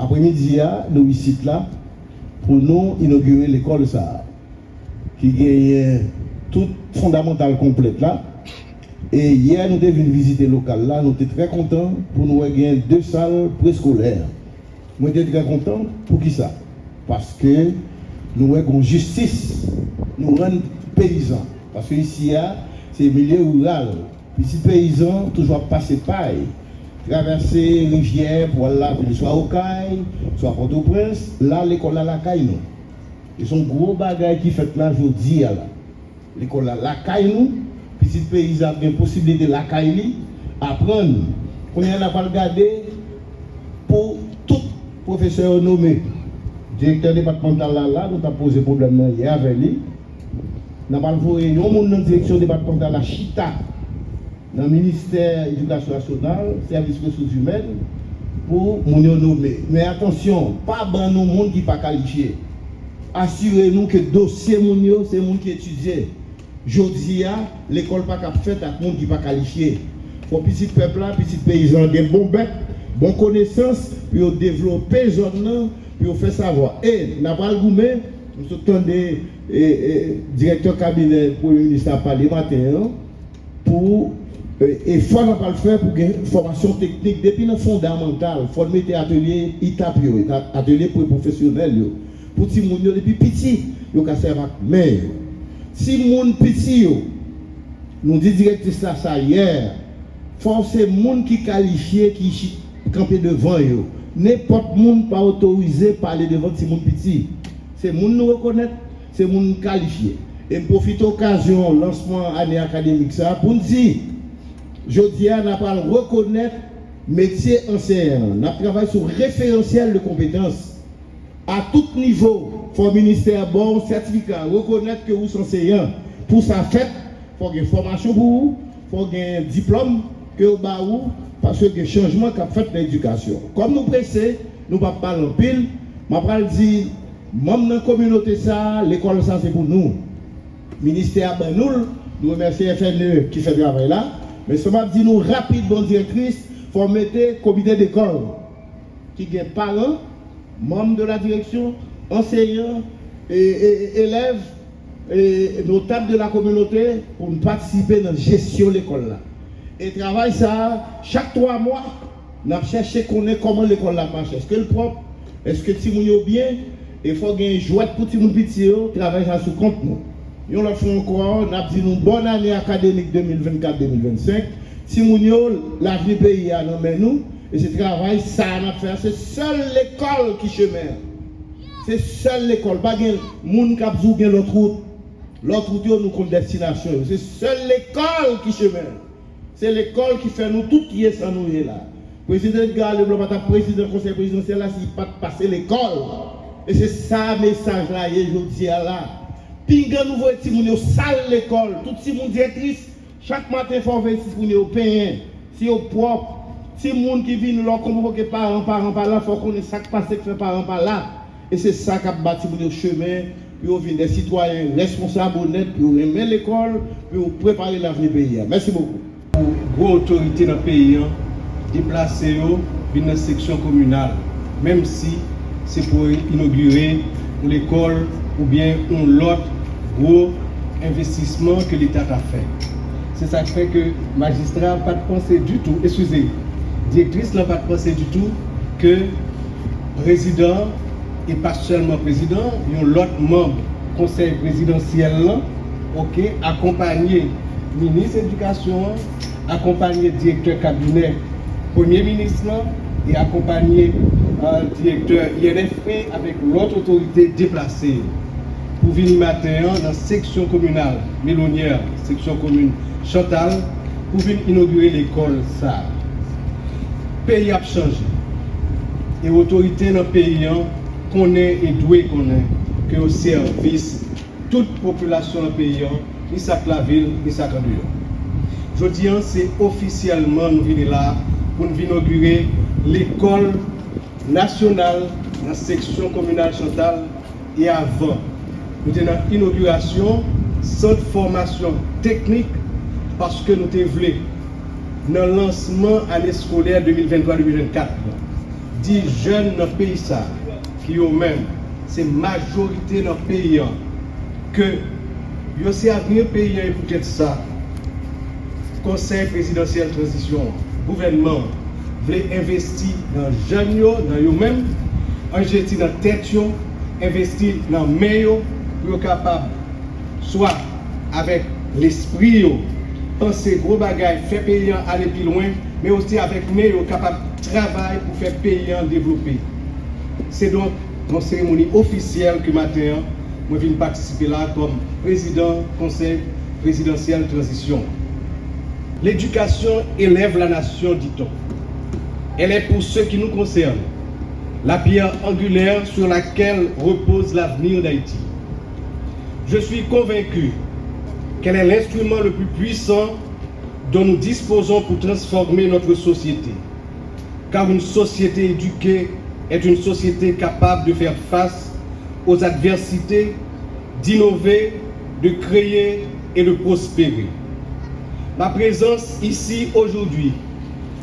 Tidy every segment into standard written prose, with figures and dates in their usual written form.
après-midi, nous ici là pour nous inaugurer l'école ça, qui gagne toute fondamentale complète là. Et hier, nous devions visiter le local là, nous étions très contents pour nous gagner 2 salles préscolaires. Nous étions très contents pour qui ça? Parce que nous avons justice, nous rendons paysans. Parce que ici, c'est milieu rural. Ici, paysans, toujours passer paille, traverser rivière pour aller soit au Caille, soit Port-au-Prince. Là, l'école à la Caille, nous. Et son gros bagage qui fait là, je dis là. L'école à la Caille, nous. Petit paysan a une possibilité de la Caille, apprendre. On n'a pas regardé pour tout professeur nommé. Directeur départemental là, nous avons posé problème hier avec lui. Nous avons envoyé dans la direction départementale à Chita, dans le ministère de l'Éducation nationale, service ressources humaines, pour nous nommer. Mais attention, pas ban nous monde qui n'est pas qualifié. Assurez-nous que le dossier c'est le monde qui étudie. Aujourd'hui, l'école pas faite avec le monde qui n'est pas qualifié. Il faut petit peuple là, petit paysan, des bons bêtes, bonnes connaissances, pour développer les zones, pour faire savoir. Et n'a pas le gourmet, nous sommes des directeur cabinet pour le ministre à parler matin pour et il faut pas le faire pour une formation technique depuis le fondamental. Il faut mettre atelier ITAPIO, atelier pour les professionnels. Pour les gens depuis petit, ils ont servi mais si les gens petit, nous dit directrice ça hier, force les gens qui qualifiés, qui campent devant eux. N'importe monde pas autorisé à parler devant ces gens petits. C'est les gens nous reconnaître, c'est les gens qualifiés. Et je profite de l'occasion, lancement année académique, ça, pour nous dire, je dis, on n'a pas reconnaître métier enseignant. On travaille sur référentiel de compétences. À tout niveau, il faut le ministère bon certificat, reconnaître que vous êtes enseignant. Pour ça, il faut une formation pour vous, il faut un diplôme que vous avez, parce que le changement qu'a fait l'éducation. Comme nous pressons, nous ne pouvons pas parler en pile, je vais dire, même dans la communauté, l'école, ça c'est pour nous. Ministère nous remercions FNE qui fait le travail là. Mais ce m'a dit nous rapide, bonne directrice, il faut mettre comité d'école qui est parents, membres de la direction, enseignants, élèves, et notables de la communauté pour participer dans la gestion de l'école là. Et travail ça, chaque 3 mois, nous cherchons comment l'école là marche. Est-ce que le propre, est-ce que tout le monde est bien? Il faut qu'il y ait une joie pour tout le monde petit, travailler ça sous compte nous. Et on l'a fait encore, on a dit une bonne année académique 2024-2025. Si nous l'avenir pays a nommé nous, et ce travail, ça on a fait, c'est seule l'école qui chemin. C'est seule l'école, pas de monde qui a besoin de l'autre route. L'autre route, nous comme destination. C'est seule l'école qui chemin. C'est l'école qui fait nous tout qui est sans nous là. Président Edgar Leblanc, président du conseil présidentiel, là, s'il pas passer l'école. Et c'est ça le message là, je dis là. Pinga nous voyons si nous sale l'école, tout si mon directrice, chaque matin il faut investir pour nous payer, si au propre, si monde qui vient leur convoquer parents par là, faut qu'on ait ça qui passe que fait parents par là. Et c'est ça qui a bâti pour le chemin, pour venir des citoyens responsables honnêtes, pour aimer l'école, pour préparer l'avenir pays. Merci beaucoup. Gros autorité dans le pays, déplacer dans la section communale, même si c'est pour inaugurer l'école ou bien l'autre gros investissement que l'État a fait. C'est ça qui fait que le magistrat n'a pas de pensée du tout, excusez, directrice n'a pas de pensée du tout que président, et pas seulement président, il y a l'autre membre conseil présidentiel, accompagné ministre de l'Éducation, accompagné directeur cabinet premier ministre et accompagné directeur INFP avec l'autre autorité déplacée pour venir matin dans la section communale Mélonière, section commune Chantal, pour venir inaugurer l'école ça. Le pays a changé. Et l'autorité dans le pays connaît et doit connaître que au service toute population dans le pays, ni ça la ville, ni ça la je dis c'est officiellement nous venons là pour nous inaugurer l'école nationale dans la section communale Chantal et avant. Nous avons une inauguration, centre de formation technique parce que nous avons voulu dans le lancement année scolaire 2023-2024. dit jeunes dans le pays ça, qui eux-mêmes, c'est majorité dans le pays, que yo c'est avenir pays et peut-être ça. Conseil présidentiel transition, gouvernement, voulait investir dans les jeunes, dans eux-mêmes, investir dans la tête, investir dans le meilleur, pour être capable, soit avec l'esprit, penser gros bagages, faire payant aller plus loin, mais aussi avec meilleur capable de travailler pour faire payant développer. C'est donc une cérémonie officielle que matin, je viens participer là comme président Conseil présidentiel transition. L'éducation élève la nation, dit-on. Elle est pour ceux qui nous concernent la pierre angulaire sur laquelle repose l'avenir d'Haïti. Je suis convaincu qu'elle est l'instrument le plus puissant dont nous disposons pour transformer notre société. Car une société éduquée est une société capable de faire face aux adversités, d'innover, de créer et de prospérer. Ma présence ici aujourd'hui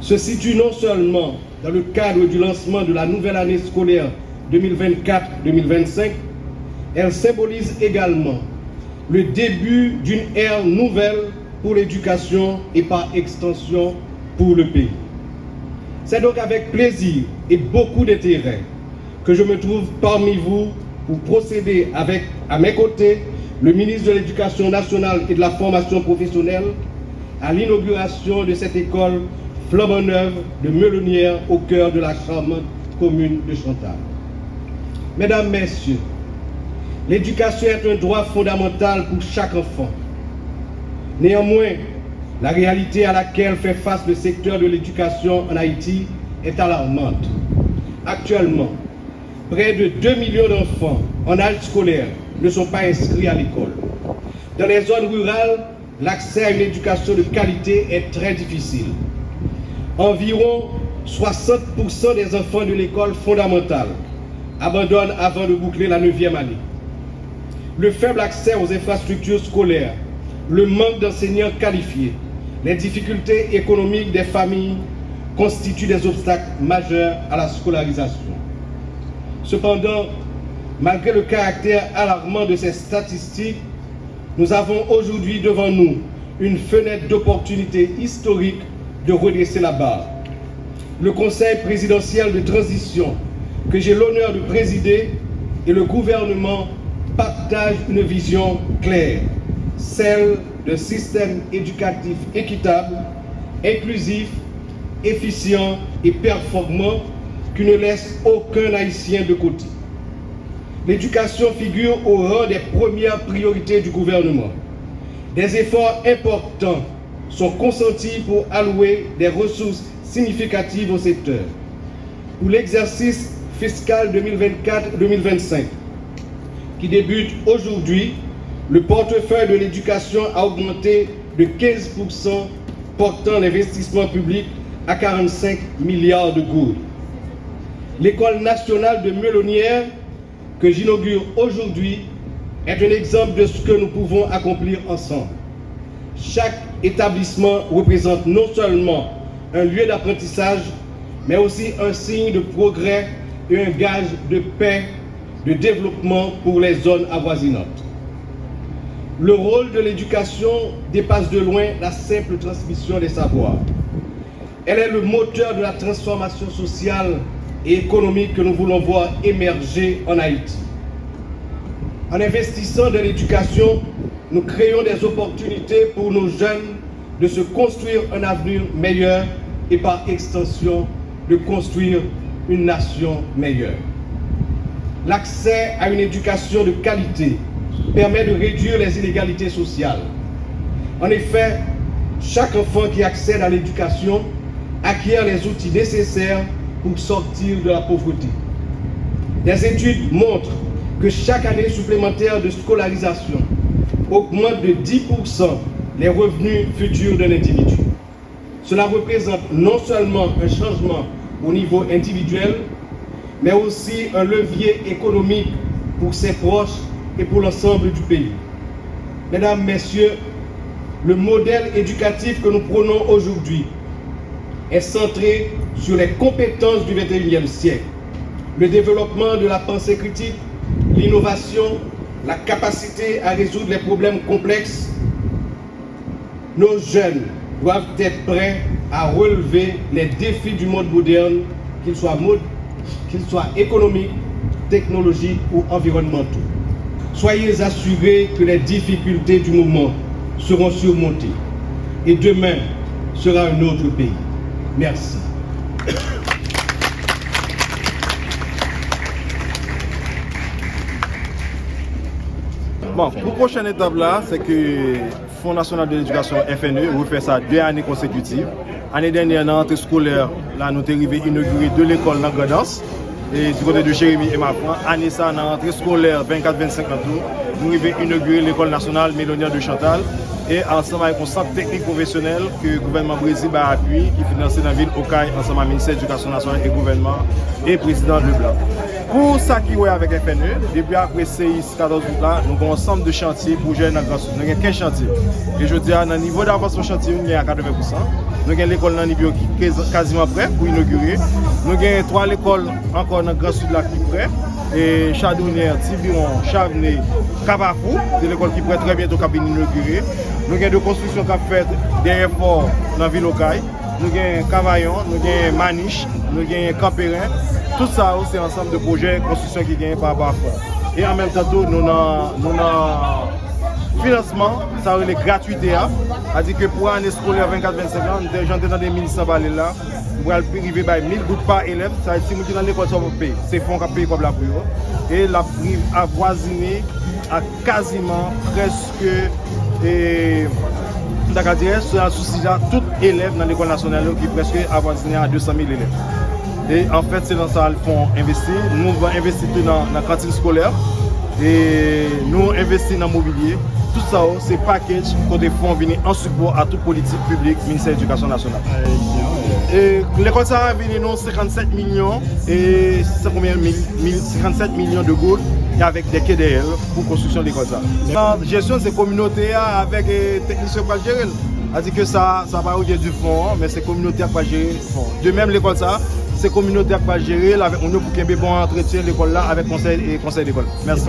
se situe non seulement dans le cadre du lancement de la nouvelle année scolaire 2024-2025, elle symbolise également le début d'une ère nouvelle pour l'éducation et par extension pour le pays. C'est donc avec plaisir et beaucoup d'intérêt que je me trouve parmi vous pour procéder avec, à mes côtés, le ministre de l'Éducation nationale et de la formation professionnelle à l'inauguration de cette école flambant neuve de Melonnière au cœur de la charmante commune de Chantal. Mesdames, Messieurs, l'éducation est un droit fondamental pour chaque enfant. Néanmoins, la réalité à laquelle fait face le secteur de l'éducation en Haïti est alarmante. Actuellement, près de 2 millions d'enfants en âge scolaire ne sont pas inscrits à l'école. Dans les zones rurales, l'accès à une éducation de qualité est très difficile. Environ 60% des enfants de l'école fondamentale abandonnent avant de boucler la 9e année. Le faible accès aux infrastructures scolaires, le manque d'enseignants qualifiés, les difficultés économiques des familles constituent des obstacles majeurs à la scolarisation. Cependant, malgré le caractère alarmant de ces statistiques, nous avons aujourd'hui devant nous une fenêtre d'opportunité historique de redresser la barre. Le Conseil présidentiel de transition que j'ai l'honneur de présider et le gouvernement partagent une vision claire, celle d'un système éducatif équitable, inclusif, efficient et performant qui ne laisse aucun Haïtien de côté. L'éducation figure au rang des premières priorités du gouvernement. Des efforts importants sont consentis pour allouer des ressources significatives au secteur. Pour l'exercice fiscal 2024-2025, qui débute aujourd'hui, le portefeuille de l'éducation a augmenté de 15%, portant l'investissement public à 45 milliards de gourdes. L'école nationale de Melonnière, que j'inaugure aujourd'hui, est un exemple de ce que nous pouvons accomplir ensemble. Chaque établissement représente non seulement un lieu d'apprentissage, mais aussi un signe de progrès et un gage de paix, de développement pour les zones avoisinantes. Le rôle de l'éducation dépasse de loin la simple transmission des savoirs. Elle est le moteur de la transformation sociale et économique que nous voulons voir émerger en Haïti. En investissant dans l'éducation, nous créons des opportunités pour nos jeunes de se construire un avenir meilleur et par extension de construire une nation meilleure. L'accès à une éducation de qualité permet de réduire les inégalités sociales. En effet, chaque enfant qui accède à l'éducation acquiert les outils nécessaires pour sortir de la pauvreté. Des études montrent que chaque année supplémentaire de scolarisation augmente de 10% les revenus futurs d'un individu. Cela représente non seulement un changement au niveau individuel, mais aussi un levier économique pour ses proches et pour l'ensemble du pays. Mesdames, Messieurs, le modèle éducatif que nous prenons aujourd'hui est centré sur les compétences du 21e siècle, le développement de la pensée critique, l'innovation, la capacité à résoudre les problèmes complexes. Nos jeunes doivent être prêts à relever les défis du monde moderne, qu'ils soient économiques, technologiques ou environnementaux. Soyez assurés que les difficultés du moment seront surmontées et demain sera un autre pays. Merci. Bon, pour la prochaine étape là, c'est que Fonds national de l'éducation FNE, vous fait ça 2 années consécutives. L'année dernière, dans l'entrée scolaire, là, nous avons inauguré 2 écoles dans Gredance, et du côté de Jérémy et Mafran. Année ça, dans l'entrée scolaire 24-25 nous avons inauguré l'école nationale Mélonière de Chantal, et ensemble avec un centre technique professionnel que le gouvernement Brésil a appuyé, qui est financé dans la ville Okaï, ensemble avec le ministère de l'Éducation nationale et gouvernement, et le président Leblanc. Pour ça qui est avec FNE, depuis après 14 août là, nous avons un ensemble de chantiers pour gérer dans Grand Sud. Nous avons 15 chantiers. Et je dis à un niveau d'avancement chantier, nous avons à 80%. Nous avons l'école dans Nibio qui est quasiment prête pour inaugurer. Nous avons 3 écoles encore dans Grand Sud là qui sont prêtes. Et Chadonnière, Tiburon, Chavenay, Cabafou, c'est l'école qui est prête très bientôt pour inaugurer. Nous avons 2 constructions qui sont faites derrière Fort dans la ville Okaï. Nous avons Cavaillon, nous avons Maniche, nous avons Campérin. Tout ça, c'est un ensemble de projets de construction qui gagnent par rapport à ça. Et en même temps, nous avons financement, ça a les gratuités. C'est-à-dire que pour l'année scolaire 24-25 ans, j'entends dans des 1500 balles là, pour arriver à 1000 gouttes par élève, ça veut dire que si dans l'école, ça va payer. C'est fonds qui payent comme la prix. Et la prix avoisinée à quasiment presque. C'est un souci là, tout élève dans l'école nationale qui est presque avoisiné à 200 000 élèves. Et en fait, c'est dans ça qu'ils font investir. Nous allons investir dans la cantine scolaire et nous investissons dans le mobilier. Tout ça, c'est package que des fonds viennent en support à toute politique publique, ministère de l'Éducation nationale. Et l'école ça a venu 57 millions et c'est combien 57 millions de gouttes avec des KDL pour construction de l'école ça. La gestion c'est communauté avec techniciens pour gérer. C'est-à-dire que ça va au du fond, mais c'est communauté qui va gérer le fond. De même l'école ça, c'est communauté qui va gérer avec on pour qu'il y ait un bon entretien l'école là avec conseil d'école. Merci.